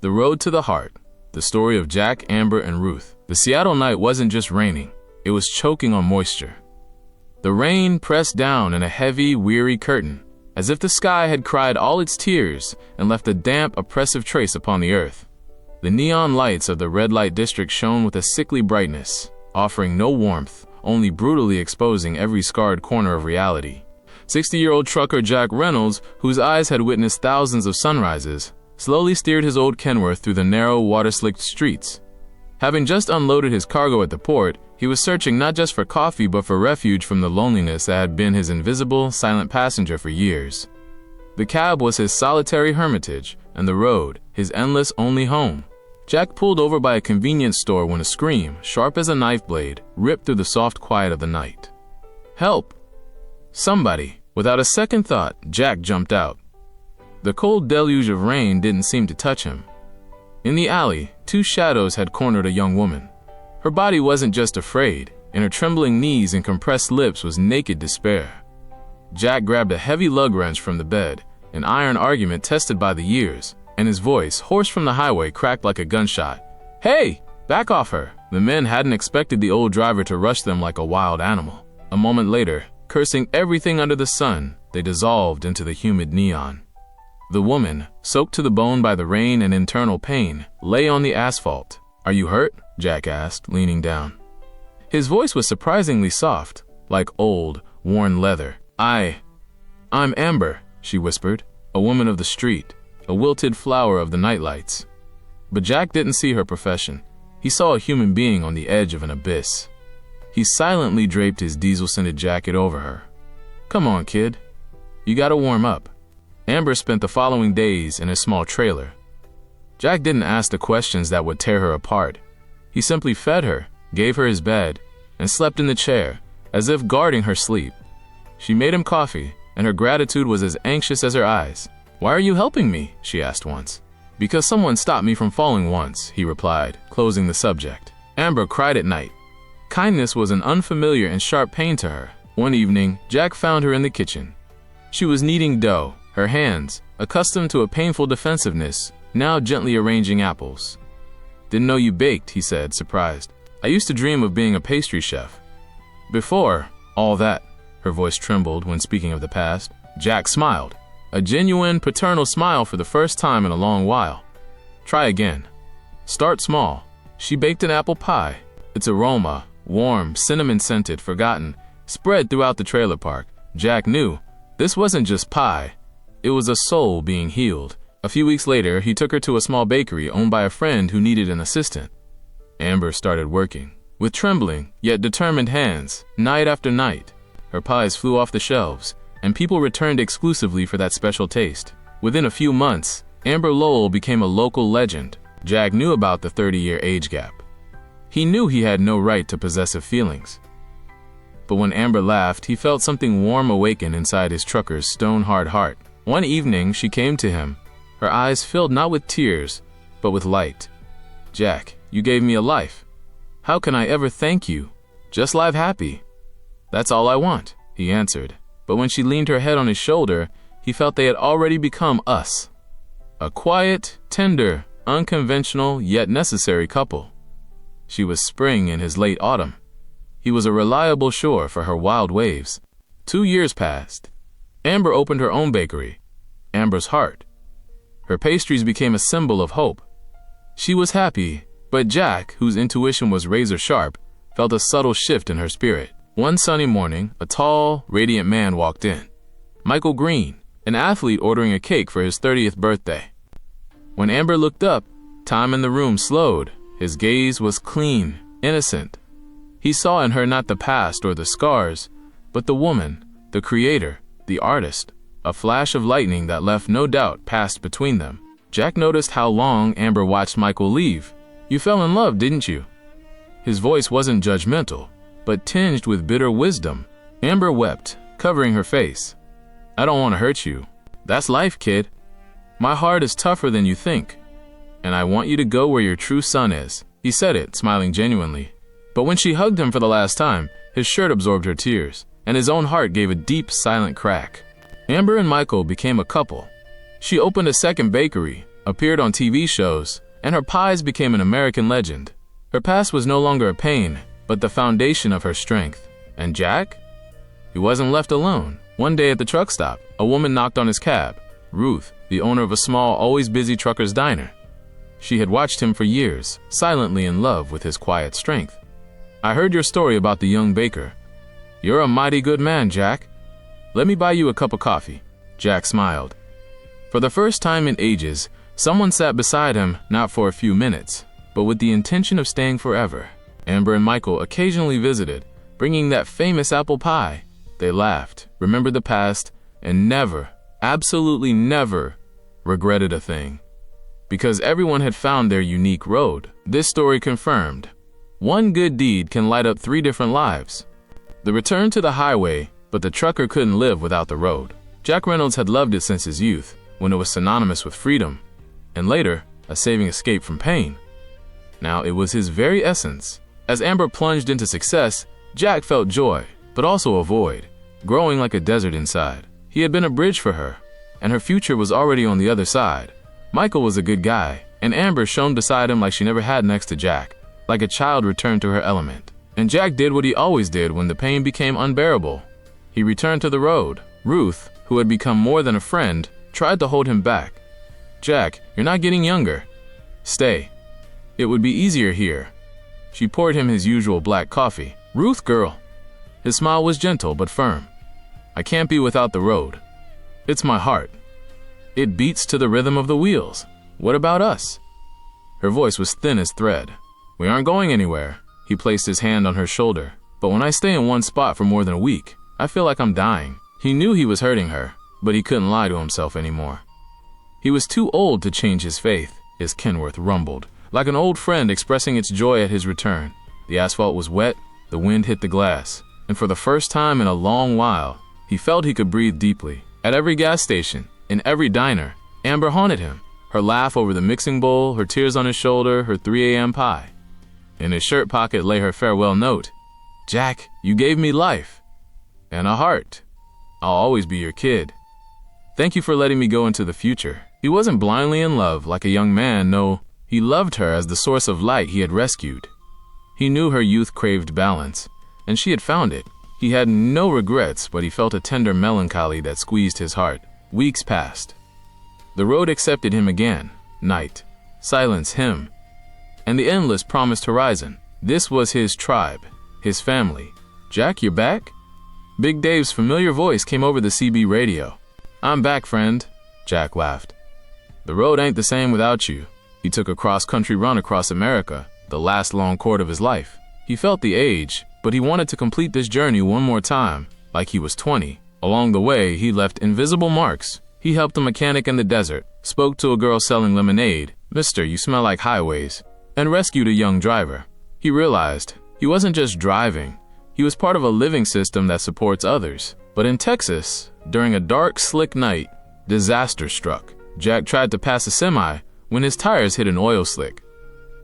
The Road to the Heart, the story of Jack, Amber, and Ruth. The Seattle night wasn't just raining, it was choking on moisture. The rain pressed down in a heavy, weary curtain, as if the sky had cried all its tears and left a damp, oppressive trace upon the earth. The neon lights of the red light district shone with a sickly brightness, offering no warmth, only brutally exposing every scarred corner of reality. 60-year-old trucker Jack Reynolds, whose eyes had witnessed thousands of sunrises, slowly steered his old Kenworth through the narrow, water-slicked streets. Having just unloaded his cargo at the port, he was searching not just for coffee but for refuge from the loneliness that had been his invisible, silent passenger for years. The cab was his solitary hermitage, and the road, his endless only home. Jack pulled over by a convenience store when a scream, sharp as a knife blade, ripped through the soft quiet of the night. Help! Somebody! Without a second thought, Jack jumped out. The cold deluge of rain didn't seem to touch him. In the alley, two shadows had cornered a young woman. Her body wasn't just afraid. In her trembling knees and compressed lips was naked despair. Jack grabbed a heavy lug wrench from the bed, an iron argument tested by the years, and his voice, hoarse from the highway, cracked like a gunshot. Hey! Back off her! The men hadn't expected the old driver to rush them like a wild animal. A moment later, cursing everything under the sun, they dissolved into the humid neon. The woman, soaked to the bone by the rain and internal pain, lay on the asphalt. Are you hurt? Jack asked, leaning down. His voice was surprisingly soft, like old, worn leather. I'm Amber, she whispered, a woman of the street, a wilted flower of the nightlights. But Jack didn't see her profession. He saw a human being on the edge of an abyss. He silently draped his diesel-scented jacket over her. Come on, kid. You gotta warm up. Amber spent the following days in a small trailer. Jack didn't ask the questions that would tear her apart. He simply fed her, gave her his bed, and slept in the chair, as if guarding her sleep. She made him coffee, and her gratitude was as anxious as her eyes. Why are you helping me? She asked once. Because someone stopped me from falling once, he replied, closing the subject. Amber cried at night. Kindness was an unfamiliar and sharp pain to her. One evening, Jack found her in the kitchen. She was kneading dough, her hands, accustomed to a painful defensiveness, now gently arranging apples. Didn't know you baked, he said, surprised. I used to dream of being a pastry chef. Before all that, her voice trembled when speaking of the past. Jack smiled, a genuine paternal smile for the first time in a long while. Try again. Start small. She baked an apple pie. Its aroma, warm, cinnamon-scented, forgotten, spread throughout the trailer park. Jack knew this wasn't just pie. It was a soul being healed. A few weeks later, he took her to a small bakery owned by a friend who needed an assistant. Amber started working. With trembling, yet determined hands, night after night, her pies flew off the shelves, and people returned exclusively for that special taste. Within a few months, Amber Lowell became a local legend. Jack knew about the 30-year age gap. He knew he had no right to possessive feelings. But when Amber laughed, he felt something warm awaken inside his trucker's stone-hard heart. One evening, she came to him, her eyes filled not with tears, but with light. Jack, you gave me a life. How can I ever thank you? Just live happy. That's all I want, he answered. But when she leaned her head on his shoulder, he felt they had already become us. A quiet, tender, unconventional, yet necessary couple. She was spring in his late autumn. He was a reliable shore for her wild waves. 2 years passed. Amber opened her own bakery, Amber's Heart. Her pastries became a symbol of hope. She was happy, but Jack, whose intuition was razor sharp, felt a subtle shift in her spirit. One sunny morning, a tall, radiant man walked in. Michael Green, an athlete ordering a cake for his 30th birthday. When Amber looked up, time in the room slowed. His gaze was clean, innocent. He saw in her not the past or the scars, but the woman, the creator, the artist. A flash of lightning that left no doubt passed between them. Jack noticed how long Amber watched Michael leave. You fell in love, didn't you? His voice wasn't judgmental, but tinged with bitter wisdom. Amber wept, covering her face. I don't want to hurt you. That's life, kid. My heart is tougher than you think, and I want you to go where your true sun is. He said it, smiling genuinely. But when she hugged him for the last time, his shirt absorbed her tears, and his own heart gave a deep, silent crack. Amber and Michael became a couple. She opened a second bakery, appeared on TV shows, and her pies became an American legend. Her past was no longer a pain, but the foundation of her strength. And Jack? He wasn't left alone. One day at the truck stop, a woman knocked on his cab. Ruth, the owner of a small, always busy trucker's diner. She had watched him for years, silently in love with his quiet strength. "I heard your story about the young baker. You're a mighty good man, Jack. Let me buy you a cup of coffee." Jack smiled. For the first time in ages, someone sat beside him, not for a few minutes, but with the intention of staying forever. Amber and Michael occasionally visited, bringing that famous apple pie. They laughed, remembered the past, and never, absolutely never, regretted a thing. Because everyone had found their unique road. This story confirmed, one good deed can light up 3 different lives. The return to the highway, but the trucker couldn't live without the road. Jack Reynolds had loved it since his youth, when it was synonymous with freedom, and later, a saving escape from pain. Now it was his very essence. As Amber plunged into success, Jack felt joy, but also a void, growing like a desert inside. He had been a bridge for her, and her future was already on the other side. Michael was a good guy, and Amber shone beside him like she never had next to Jack, like a child returned to her element. And Jack did what he always did when the pain became unbearable. He returned to the road. Ruth, who had become more than a friend, tried to hold him back. "Jack, you're not getting younger. Stay. It would be easier here." She poured him his usual black coffee. "Ruth, girl." His smile was gentle but firm. "I can't be without the road. It's my heart. It beats to the rhythm of the wheels. What about us?" Her voice was thin as thread. "We aren't going anywhere." He placed his hand on her shoulder. "But when I stay in one spot for more than a week, I feel like I'm dying." He knew he was hurting her, but he couldn't lie to himself anymore. He was too old to change his faith, his Kenworth rumbled, like an old friend expressing its joy at his return. The asphalt was wet, the wind hit the glass, and for the first time in a long while, he felt he could breathe deeply. At every gas station, in every diner, Amber haunted him. Her laugh over the mixing bowl, her tears on his shoulder, her 3 a.m. pie. In his shirt pocket lay her farewell note. "Jack, you gave me life. And a heart. I'll always be your kid. Thank you for letting me go into the future." He wasn't blindly in love like a young man, no. He loved her as the source of light he had rescued. He knew her youth craved balance, and she had found it. He had no regrets, but he felt a tender melancholy that squeezed his heart. Weeks passed. The road accepted him again. Night, silence, him, and the endless promised horizon. This was his tribe, his family. "Jack, you're back?" Big Dave's familiar voice came over the CB radio. "I'm back, friend," Jack laughed. "The road ain't the same without you." He took a cross-country run across America, the last long court of his life. He felt the age, but he wanted to complete this journey one more time, like he was 20. Along the way, he left invisible marks. He helped a mechanic in the desert, spoke to a girl selling lemonade, "Mister, you smell like highways," and rescued a young driver. He realized he wasn't just driving, he was part of a living system that supports others. But in Texas, during a dark, slick night, disaster struck. Jack tried to pass a semi when his tires hit an oil slick.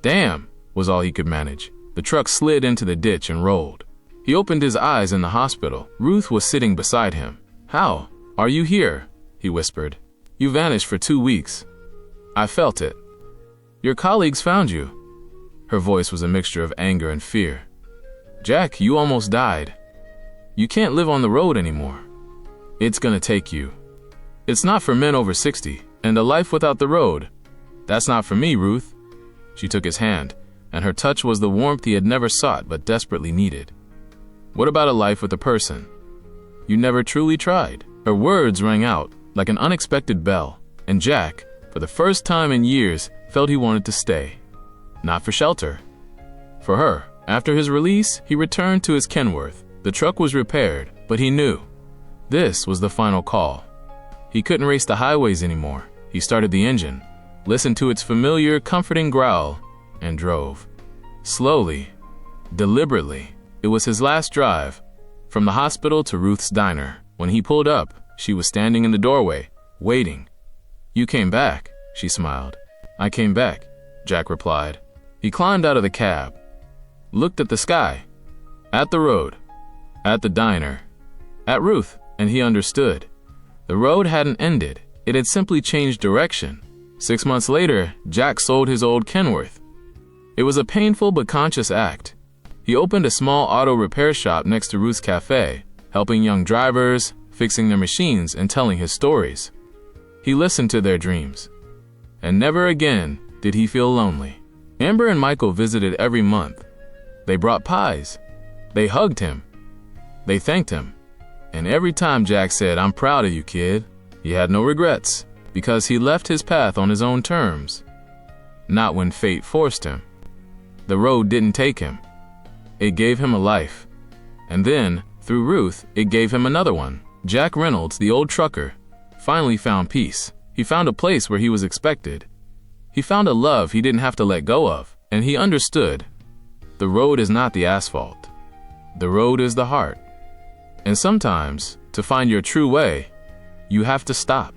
"Damn," was all he could manage. The truck slid into the ditch and rolled. He opened his eyes in the hospital. Ruth was sitting beside him. "How? Are you here?" he whispered. "You vanished for 2 weeks. I felt it. Your colleagues found you." Her voice was a mixture of anger and fear. "Jack, you almost died. You can't live on the road anymore. It's gonna take you. It's not for men over 60, and a life without the road. That's not for me, Ruth." She took his hand, and her touch was the warmth he had never sought but desperately needed. "What about a life with a person? You never truly tried." Her words rang out like an unexpected bell, and Jack, for the first time in years, felt he wanted to stay. Not for shelter. For her. After his release, he returned to his Kenworth. The truck was repaired, but he knew this was the final call. He couldn't race the highways anymore. He started the engine, listened to its familiar, comforting growl, and drove. Slowly, deliberately. It was his last drive, from the hospital to Ruth's diner. When he pulled up, she was standing in the doorway, waiting. "You came back," she smiled. "I came back," Jack replied. He climbed out of the cab, looked at the sky, at the road, at the diner, at Ruth, and he understood. The road hadn't ended. It had simply changed direction. 6 months later, Jack sold his old Kenworth. It was a painful but conscious act. He opened a small auto repair shop next to Ruth's cafe, helping young drivers, fixing their machines, and telling his stories. He listened to their dreams. And never again did he feel lonely. Amber and Michael visited every month. They brought pies. They hugged him. They thanked him. And every time Jack said, "I'm proud of you, kid," he had no regrets, because he left his path on his own terms, not when fate forced him. The road didn't take him. It gave him a life. And then, through Ruth, it gave him another one. Jack Reynolds, the old trucker, finally found peace. He found a place where he was expected. He found a love he didn't have to let go of. And he understood, the road is not the asphalt. The road is the heart. And sometimes, to find your true way, you have to stop.